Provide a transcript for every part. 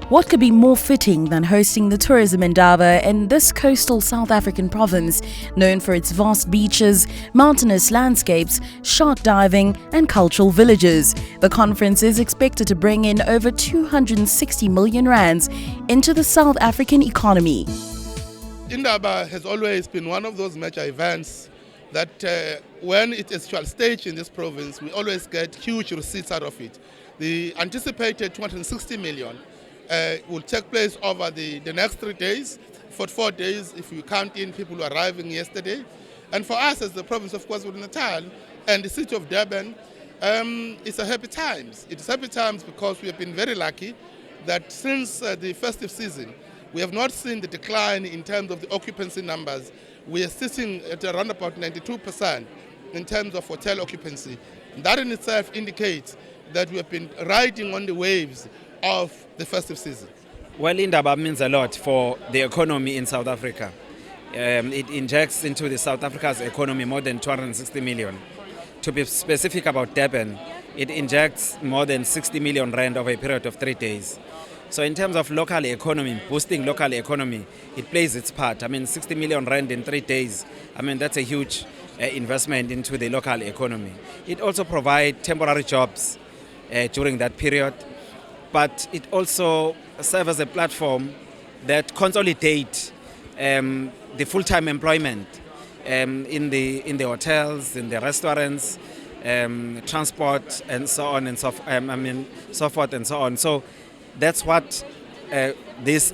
What could be more fitting than hosting the Tourism Indaba in this coastal South African province, known for its vast beaches, mountainous landscapes, shark diving and cultural villages? The conference is expected to bring in over 260 million rands into the South African economy. Indaba has always been one of those major events that when it is actual stage in this province, we always get huge receipts out of it. The anticipated 260 million will take place over the next 3 days, for 4 days if you count in people arriving yesterday. And for us as the province of Kwa-Zulu and the city of Durban, it's a happy times. It's happy times because we have been very lucky that since the festive season, we have not seen the decline in terms of the occupancy numbers. We are sitting at around about 92% in terms of hotel occupancy. That in itself indicates that we have been riding on the waves of the festive season. Well, Indaba means a lot for the economy in South Africa. It injects into the South Africa's economy more than 260 million. To be specific about Durban, it injects more than 60 million rand over a period of 3 days. So in terms of local economy, boosting local economy, it plays its part. 60 million rand in 3 days, that's a huge investment into the local economy. It also provides temporary jobs during that period, but it also serves as a platform that consolidates the full-time employment in the hotels, in the restaurants, transport, and so on and so forth and so on. So that's what this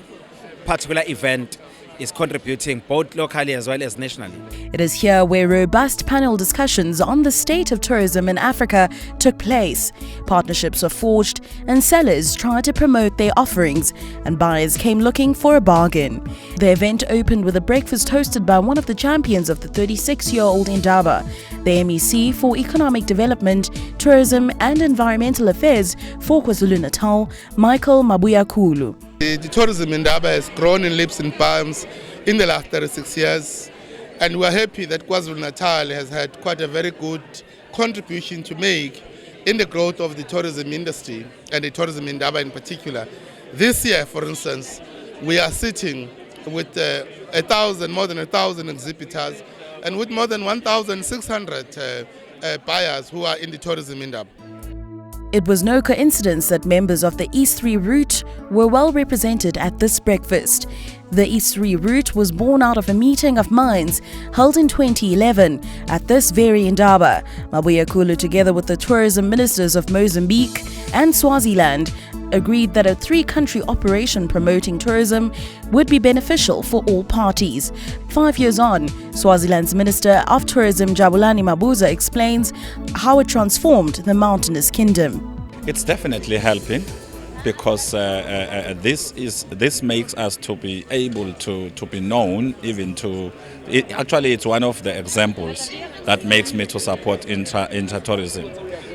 particular event is contributing, both locally as well as nationally. It is here where robust panel discussions on the state of tourism in Africa took place. Partnerships were forged and sellers tried to promote their offerings and buyers came looking for a bargain. The event opened with a breakfast hosted by one of the champions of the 36-year-old Indaba, the MEC for Economic Development, Tourism and Environmental Affairs for KwaZulu-Natal, Michael Mabuyakulu. The Tourism Indaba has grown in leaps and bounds in the last 36 years, and we're happy that KwaZulu-Natal has had quite a very good contribution to make in the growth of the tourism industry and the Tourism Indaba in particular. This year, for instance, we are sitting with more than 1,000 exhibitors and with more than 1,600 buyers who are in the Tourism Indaba. It was no coincidence that members of the East Reroute were well represented at this breakfast. The East Reroute was born out of a meeting of minds held in 2011 at this very Indaba. Mabuyakulu, together with the tourism ministers of Mozambique and Swaziland, agreed that a 3-country operation promoting tourism would be beneficial for all parties. 5 years on, Swaziland's Minister of Tourism Jabulani Mabuza explains how it transformed the mountainous kingdom. It's definitely helping because this makes us to be able to be known, even to actually it's one of the examples that makes me to support inter-tourism,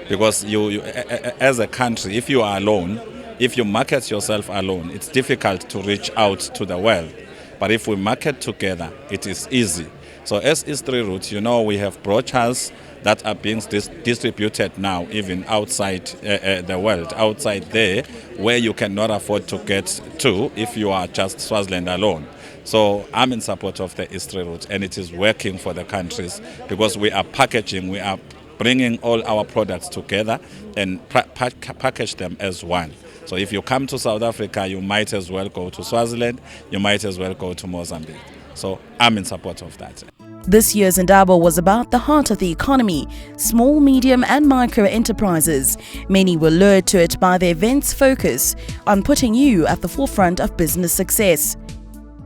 because you as a country, if you are alone, if you market yourself alone, it's difficult to reach out to the world. But if we market together, it is easy. So as East Reroute, we have brochures that are being distributed now even outside the world, outside there, where you cannot afford to get to if you are just Swaziland alone. So I'm in support of the East Reroute, and it is working for the countries because we are packaging, we are bringing all our products together and package them as one. So if you come to South Africa, you might as well go to Swaziland, you might as well go to Mozambique. So I'm in support of that. This year's Indaba was about the heart of the economy, small, medium and micro enterprises. Many were lured to it by the event's focus on putting you at the forefront of business success.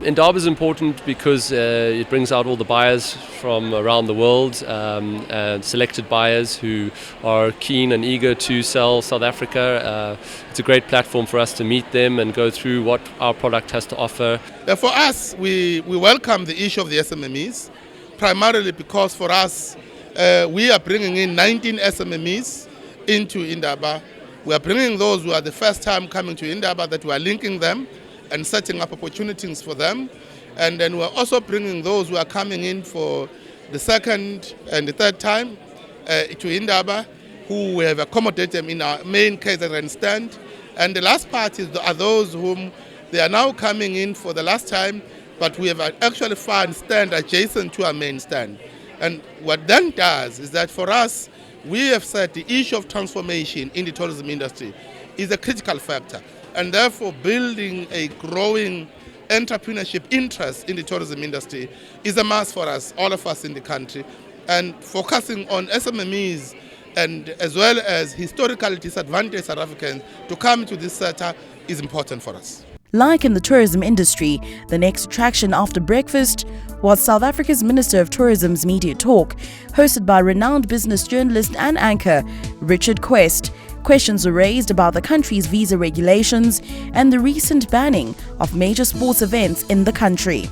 Indaba is important because it brings out all the buyers from around the world, and selected buyers who are keen and eager to sell South Africa. It's a great platform for us to meet them and go through what our product has to offer. For us, we welcome the issue of the SMMEs, primarily because for us, we are bringing in 19 SMMEs into Indaba. We are bringing those who are the first time coming to Indaba, that we are linking them and setting up opportunities for them. And then we're also bringing those who are coming in for the second and the third time to Indaba, who we have accommodated them in our main catering stand, And the last part are those whom they are now coming in for the last time, but we have actually found stand adjacent to our main stand. And what then does is that for us, we have said the issue of transformation in the tourism industry is a critical factor, and therefore building a growing entrepreneurship interest in the tourism industry is a must for us, all of us in the country, and focusing on SMMEs and as well as historically disadvantaged South Africans to come to this sector is important for us. Like in the tourism industry, the next attraction after breakfast was South Africa's Minister of Tourism's media talk, hosted by renowned business journalist and anchor Richard Quest. Questions were raised about the country's visa regulations and the recent banning of major sports events in the country.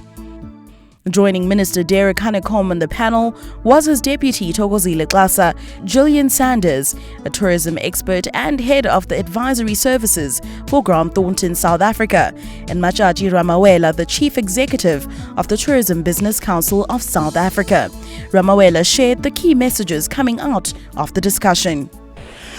Joining Minister Derek Hanekom on the panel was his deputy Thokozile Xasa, Gillian Sanders, a tourism expert and head of the advisory services for Grant Thornton, South Africa, and Machaji Ramawela, the chief executive of the Tourism Business Council of South Africa. Ramawela shared the key messages coming out of the discussion.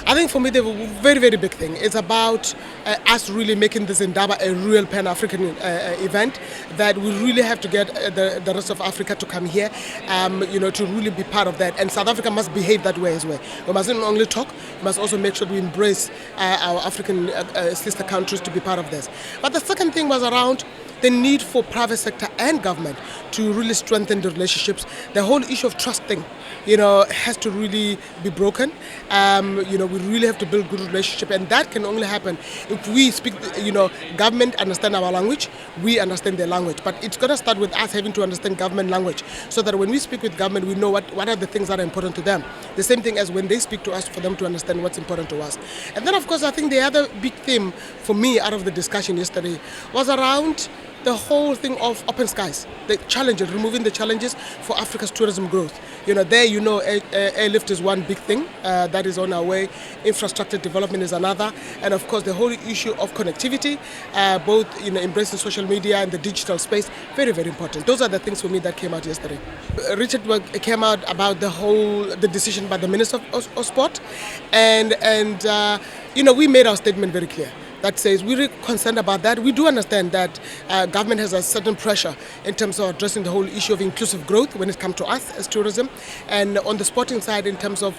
I think for me, the very, very big thing is about us really making this Indaba a real Pan-African event, that we really have to get the rest of Africa to come here, to really be part of that. And South Africa must behave that way as well. We mustn't only talk, we must also make sure we embrace our African sister countries to be part of this. But the second thing was around the need for private sector and government to really strengthen the relationships. The whole issue of trusting, has to really be broken. We really have to build good relationship, and that can only happen if we speak, government understand our language, we understand their language. But it's going to start with us having to understand government language, so that when we speak with government, we know what are the things that are important to them. The same thing as when they speak to us, for them to understand what's important to us. And then, of course, I think the other big theme for me out of the discussion yesterday was around the whole thing of open skies, the challenges, removing the challenges for Africa's tourism growth. Airlift is one big thing that is on our way. Infrastructure development is another, and of course the whole issue of connectivity, both embracing social media and the digital space, very, very important. Those are the things for me that came out yesterday. Richard came out about the decision by the Minister of Sport, and we made our statement very clear. That says we're really concerned about that. We do understand that government has a certain pressure in terms of addressing the whole issue of inclusive growth when it comes to us as tourism, and on the sporting side in terms of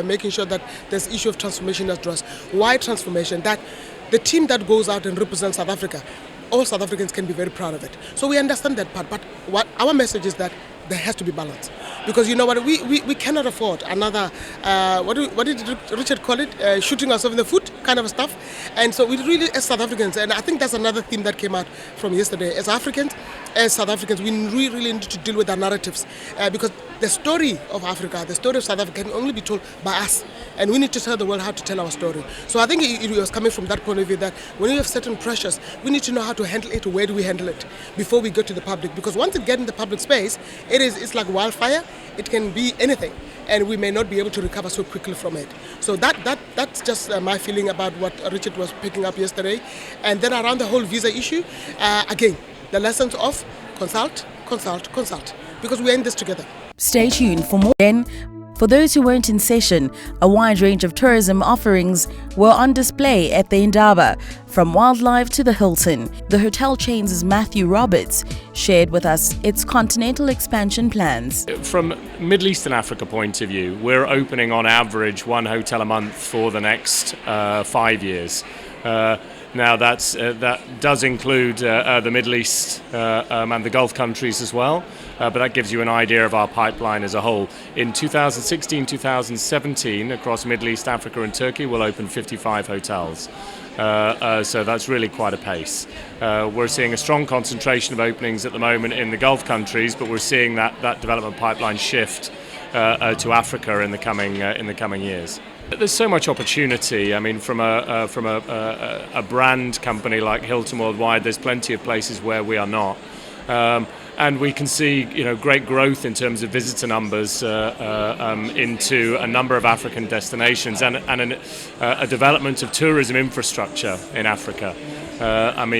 making sure that this issue of transformation is addressed. Why transformation? That the team that goes out and represents South Africa, all South Africans can be very proud of it. So we understand that part, but what our message is that there has to be balance. Because we cannot afford another, what did Richard call it, shooting ourselves in the foot kind of stuff. And so we really, as South Africans, and I think that's another theme that came out from yesterday, as Africans, as South Africans, we really need to deal with our narratives, because the story of Africa, the story of South Africa can only be told by us, and we need to tell the world how to tell our story. So I think it was coming from that point of view, that when we have certain pressures, we need to know how to handle it, or where do we handle it before we go to the public, because once it gets in the public space, it's like wildfire. It can be anything, and we may not be able to recover so quickly from it. So that's just my feeling about what Richard was picking up yesterday. And then around the whole visa issue, again, the lessons of consult, because we're in this together. Stay tuned for more. Then, for those who weren't in session, a wide range of tourism offerings were on display at the Indaba, from wildlife to the Hilton. The hotel chain's Matthew Roberts shared with us its continental expansion plans. From Middle Eastern Africa point of view, we're opening on average one hotel a month for the next 5 years. Now that does include the Middle East and the Gulf countries as well, but that gives you an idea of our pipeline as a whole. In 2016-2017, across Middle East, Africa and Turkey, we'll open 55 hotels. So that's really quite a pace. We're seeing a strong concentration of openings at the moment in the Gulf countries, but we're seeing that development pipeline shift to Africa in the coming years. There's so much opportunity. I mean, from a brand company like Hilton Worldwide, there's plenty of places where we are not. And we can see, great growth in terms of visitor numbers into a number of African destinations, and a development of tourism infrastructure in Africa.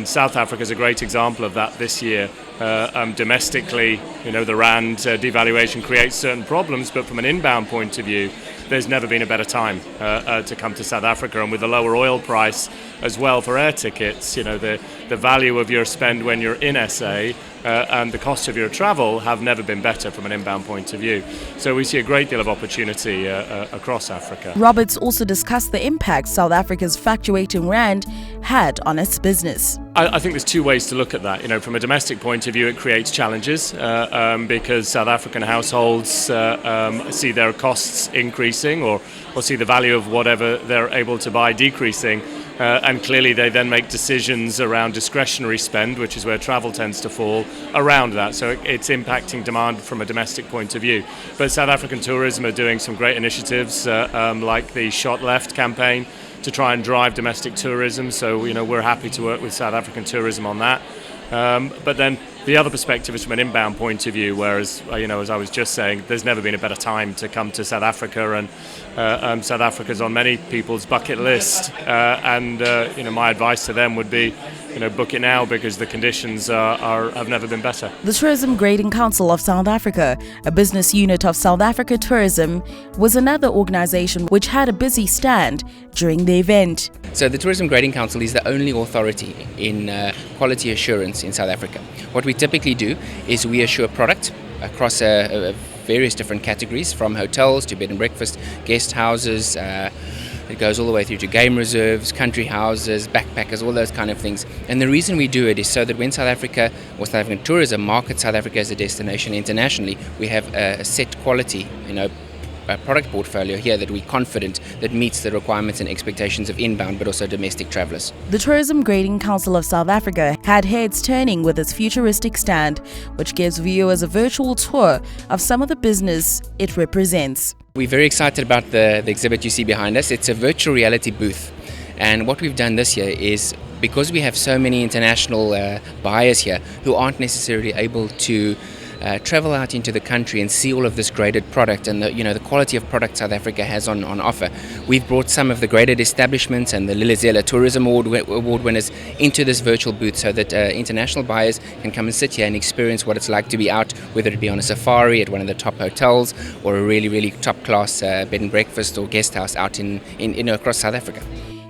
South Africa is a great example of that this year. Domestically, the rand devaluation creates certain problems, but from an inbound point of view, there's never been a better time to come to South Africa. And with the lower oil price as well for air tickets, the value of your spend when you're in SA and the cost of your travel have never been better from an inbound point of view. So we see a great deal of opportunity across Africa. Roberts also discussed the impact South Africa's fluctuating rand had on its business. I think there's two ways to look at that. From a domestic point of view, it creates challenges because South African households see their costs increasing or see the value of whatever they're able to buy decreasing. And clearly they then make decisions around discretionary spend, which is where travel tends to fall, around that. So it's impacting demand from a domestic point of view. But South African Tourism are doing some great initiatives like the Shot Left campaign to try and drive domestic tourism. So, we're happy to work with South African Tourism on that. But then the other perspective is from an inbound point of view, whereas, as I was just saying, there's never been a better time to come to South Africa, and South Africa's on many people's bucket list. My advice to them would be, book it now because the conditions have never been better. The Tourism Grading Council of South Africa, a business unit of South Africa Tourism, was another organization which had a busy stand during the event. So the Tourism Grading Council is the only authority in quality assurance in South Africa. What we typically do is we assure product across various different categories, from hotels to bed and breakfast, guest houses. It goes all the way through to game reserves, country houses, backpackers, all those kind of things. And the reason we do it is so that when South Africa or South African Tourism markets South Africa as a destination internationally, we have a set quality, a product portfolio here that we're confident that meets the requirements and expectations of inbound but also domestic travellers. The Tourism Grading Council of South Africa had heads turning with its futuristic stand, which gives viewers a virtual tour of some of the business it represents. We're very excited about the exhibit you see behind us. It's a virtual reality booth, and what we've done this year is, because we have so many international buyers here who aren't necessarily able to travel out into the country and see all of this graded product and the quality of product South Africa has on offer. We've brought some of the graded establishments and the Lilizela Tourism Award winners into this virtual booth so that international buyers can come and sit here and experience what it's like to be out, whether it be on a safari at one of the top hotels or a really, really top class bed and breakfast or guest house out in across South Africa.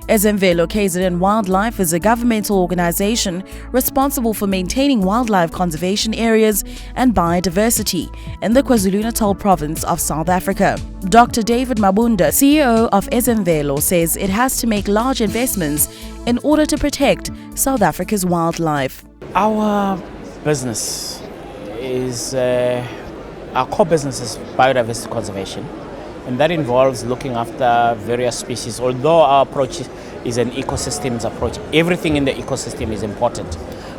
Ezulwini Wildlife is a governmental organization responsible for maintaining wildlife conservation areas and biodiversity in the Kwa-Zulu province of South Africa. Dr. David Mabunda, CEO of Ezulwini, says it has to make large investments in order to protect South Africa's wildlife. Our business is, our core business is biodiversity conservation. And that involves looking after various species. Although our approach is an ecosystems approach, everything in the ecosystem is important.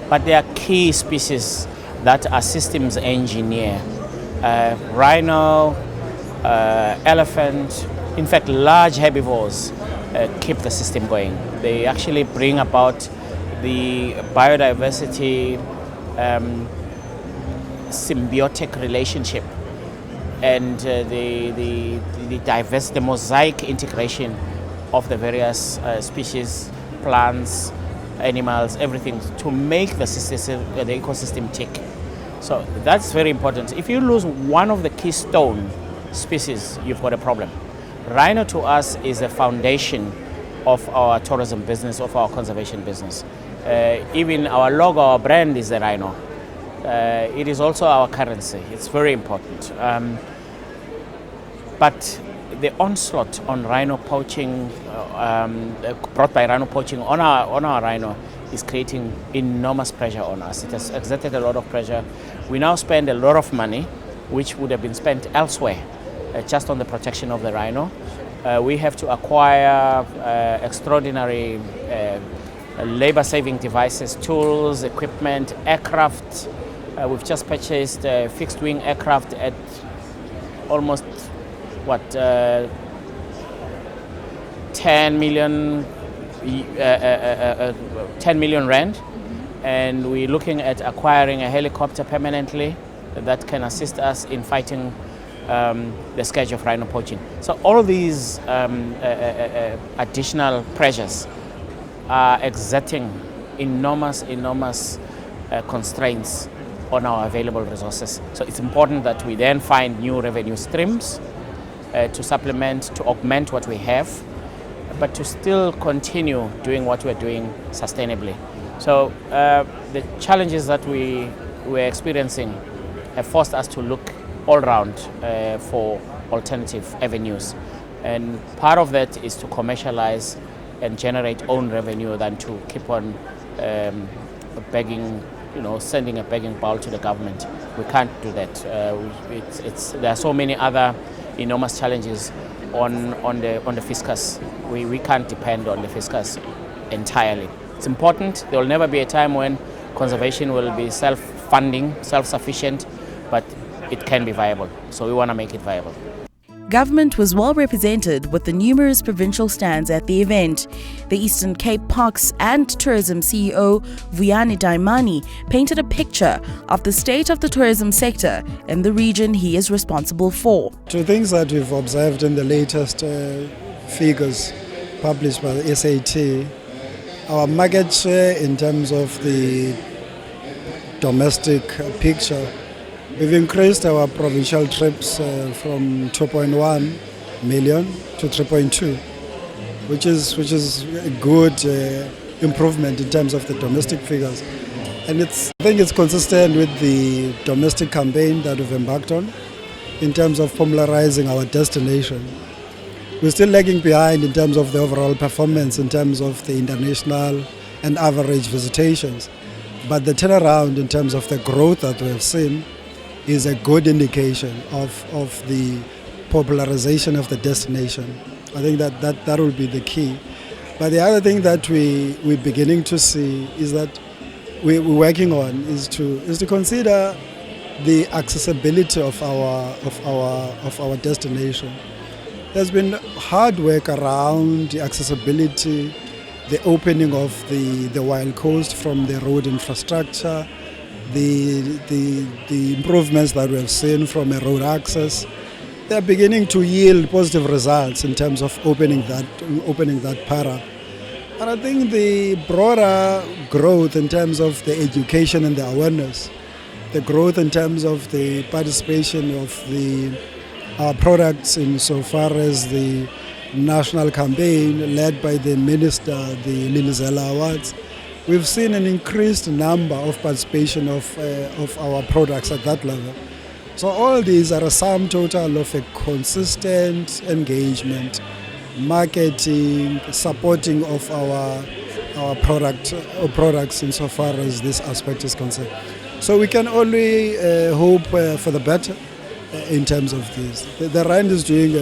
But there are key species that are systems engineer. Rhino, elephant, in fact large herbivores keep the system going. They actually bring about the biodiversity symbiotic relationship and the mosaic integration of the various species, plants, animals, everything to make the ecosystem tick. So that's very important. If you lose one of the keystone species, you've got a problem. Rhino to us is a foundation of our tourism business, of our conservation business. Even our logo, our brand is the rhino. It is also our currency. It's very important. But the onslaught on rhino poaching, brought by rhino poaching on our rhino, is creating enormous pressure on us. It has exerted a lot of pressure. We now spend a lot of money, which would have been spent elsewhere, just on the protection of the rhino. We have to acquire extraordinary labor-saving devices, tools, equipment, aircraft. We've just purchased a fixed-wing aircraft at almost 10 million rand, and we're looking at acquiring a helicopter permanently that can assist us in fighting the scourge of rhino poaching. So all of these additional pressures are exerting enormous constraints on our available resources. So it's important that we then find new revenue streams to supplement, to augment what we have, but to still continue doing what we're doing sustainably. So the challenges that we're experiencing have forced us to look all around for alternative avenues. And part of that is to commercialize and generate own revenue than to keep on begging, sending a begging bowl to the government. We can't do that. There are so many other enormous challenges on the fiscus. We can't depend on the fiscus entirely. It's important. There will never be a time when conservation will be self-funding, self-sufficient, but it can be viable. So we want to make it viable. Government was well represented with the numerous provincial stands at the event. The Eastern Cape Parks and Tourism CEO Vuyani Daimani painted a picture of the state of the tourism sector in the region he is responsible for. Two things that we've observed in the latest figures published by the SAT, our market share in terms of the domestic picture. We've increased our provincial trips from 2.1 million to 3.2, which is a good improvement in terms of the domestic figures. And I think it's consistent with the domestic campaign that we've embarked on in terms of popularizing our destination. We're still lagging behind in terms of the overall performance, in terms of the international and average visitations. But the turnaround in terms of the growth that we've seen is a good indication of the popularization of the destination. I think that will be the key. But the other thing that we're beginning to see is that we're working on is to consider the accessibility of our destination. There's been hard work around the accessibility, the opening of the Wild Coast from the road infrastructure, the improvements that we have seen from a road access. They're beginning to yield positive results in terms of opening that para. And I think the broader growth in terms of the education and the awareness, the growth in terms of the participation of our products insofar as the national campaign led by the minister, the Lilizela Awards, we've seen an increased number of participation of our products at that level. So all these are a sum total of a consistent engagement, marketing, supporting of our products insofar as this aspect is concerned. So we can only hope for the better in terms of this. The RAND is doing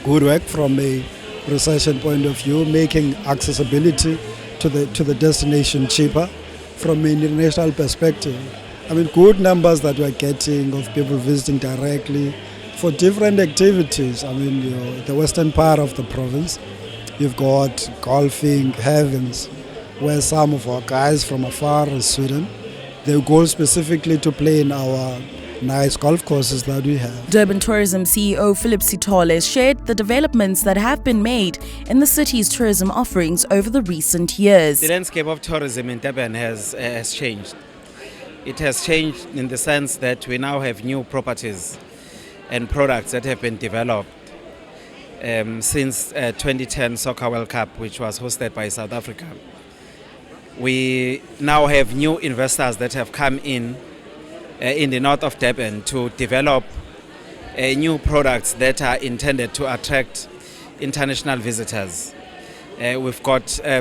good work from a recession point of view, making accessibility to the destination cheaper from an international perspective. I mean, good numbers that we're getting of people visiting directly for different activities. I mean, the western part of the province, you've got golfing heavens, where some of our guys from afar in Sweden, they go specifically to play in our nice golf courses that we have. Durban Tourism CEO Philip Sitole shared the developments that have been made in the city's tourism offerings over the recent years. The landscape of tourism in Durban has changed. It has changed in the sense that we now have new properties and products that have been developed since 2010 Soccer World Cup, which was hosted by South Africa. We now have new investors that have come in the north of Durban to develop new products that are intended to attract international visitors. We've got a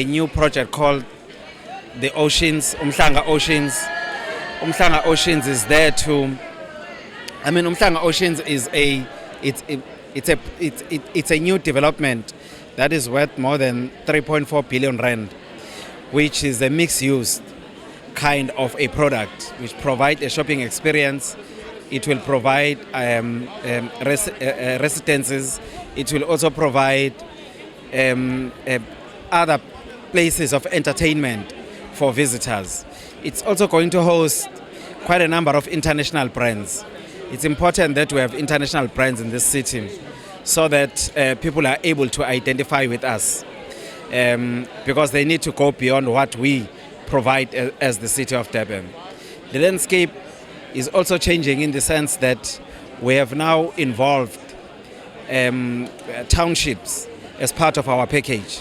new project called the Oceans, Umhlanga Oceans. Umhlanga Oceans is there to, Umhlanga Oceans is it's a new development that is worth more than 3.4 billion rand, which is a mixed-use kind of a product which provides a shopping experience. It will provide residences. It will also provide other places of entertainment for visitors. It's also going to host quite a number of international brands. It's important that we have international brands in this city so that people are able to identify with us because they need to go beyond what we provide as the city of Durban. The landscape is also changing in the sense that we have now involved townships as part of our package.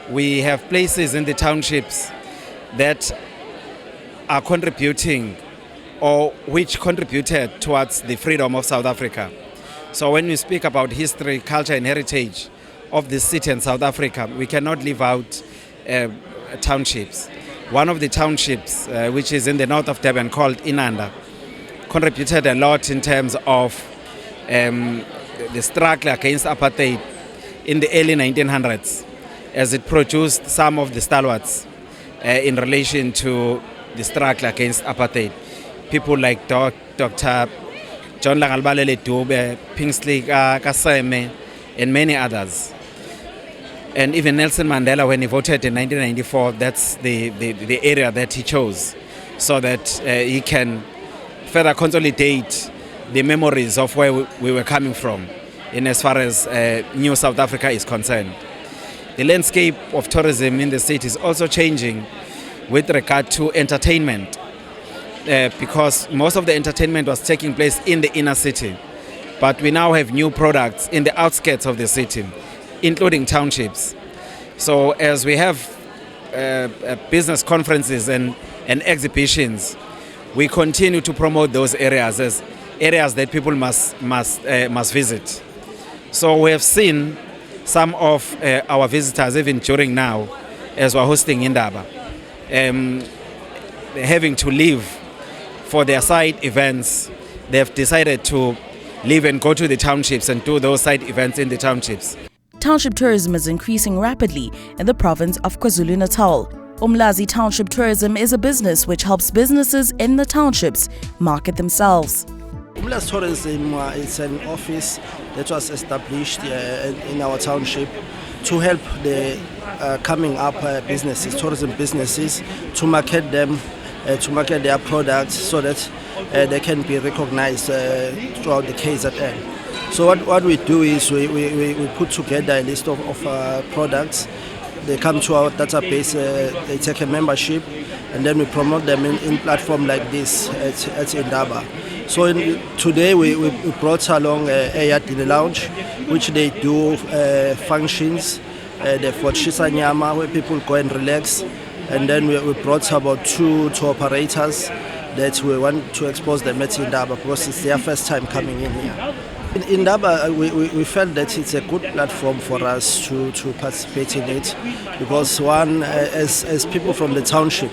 We have places in the townships that are contributing or which contributed towards the freedom of South Africa. So when we speak about history, culture and heritage of the city in South Africa, we cannot leave out townships. One of the townships, which is in the north of Durban, called Inanda, contributed a lot in terms of the struggle against apartheid in the early 1900s, as it produced some of the stalwarts in relation to the struggle against apartheid. People like Dr. John Langalbalele Dube, Kingsley Kaseme, and many others. And even Nelson Mandela, when he voted in 1994, that's the area that he chose, so that he can further consolidate the memories of where we were coming from in as far as New South Africa is concerned. The landscape of tourism in the city is also changing with regard to entertainment, because most of the entertainment was taking place in the inner city. But we now have new products in the outskirts of the city, including townships. So as we have business conferences and exhibitions, we continue to promote those areas as areas that people must visit. So we have seen some of our visitors, even during now, as we're hosting Indaba, having to leave for their side events. They've decided to leave and go to the townships and do those side events in the townships. Township tourism is increasing rapidly in the province of KwaZulu-Natal. Umlazi Township Tourism is a business which helps businesses in the townships market themselves. Umlazi Tourism is an office that was established in our township to help the coming up businesses, tourism businesses, to market them, to market their products so that they can be recognized throughout the KZN. So what we do is we put together a list of products. They come to our database, they take a membership, and then we promote them in platform like this at Indaba. So today we brought along a Lounge, which they do functions. They've got Shisa Nyama, where people go and relax. And then we brought about 2 tour operators that we want to expose them at Indaba because it's their first time coming in here. In Indaba, we felt that it's a good platform for us to participate in it because one, as people from the township,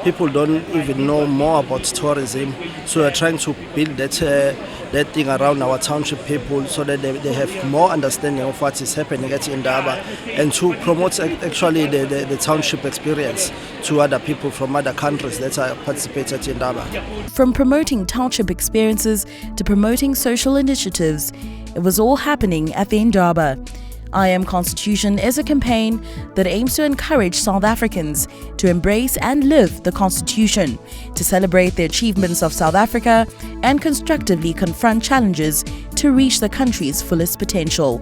people don't even know more about tourism, so we're trying to build that thing around our township people so that they have more understanding of what is happening at Indaba and to promote actually the township experience to other people from other countries that are participating at Indaba. From promoting township experiences to promoting social initiatives, it was all happening at the Indaba. I Am Constitution is a campaign that aims to encourage South Africans to embrace and live the Constitution, to celebrate the achievements of South Africa and constructively confront challenges to reach the country's fullest potential.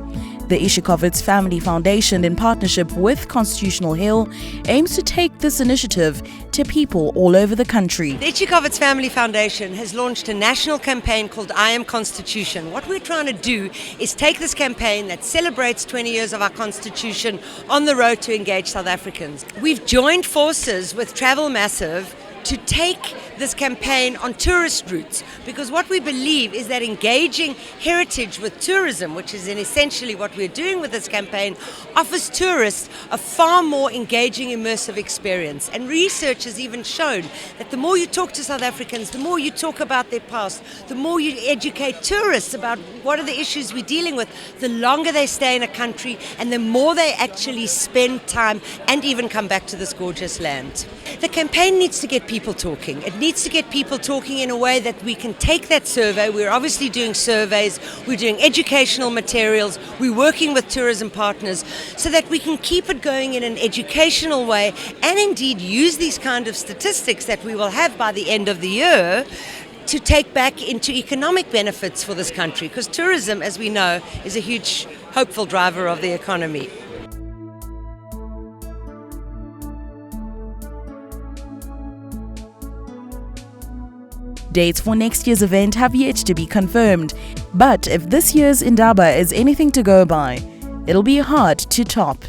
The Ishikovitz Family Foundation, in partnership with Constitutional Hill, aims to take this initiative to people all over the country. The Ishikovitz Family Foundation has launched a national campaign called I Am Constitution. What we're trying to do is take this campaign that celebrates 20 years of our Constitution on the road to engage South Africans. We've joined forces with Travel Massive to take this campaign on tourist routes, because what we believe is that engaging heritage with tourism, which is essentially what we're doing with this campaign, offers tourists a far more engaging, immersive experience. And research has even shown that the more you talk to South Africans, the more you talk about their past, the more you educate tourists about what are the issues we're dealing with, the longer they stay in a country and the more they actually spend time and even come back to this gorgeous land. The campaign needs to get people talking. It needs to get people talking in a way that we can take that survey. We're obviously doing surveys, we're doing educational materials, we're working with tourism partners so that we can keep it going in an educational way and indeed use these kind of statistics that we will have by the end of the year to take back into economic benefits for this country, because tourism, as we know, is a huge hopeful driver of the economy. Dates for next year's event have yet to be confirmed, but if this year's Indaba is anything to go by, it'll be hard to top.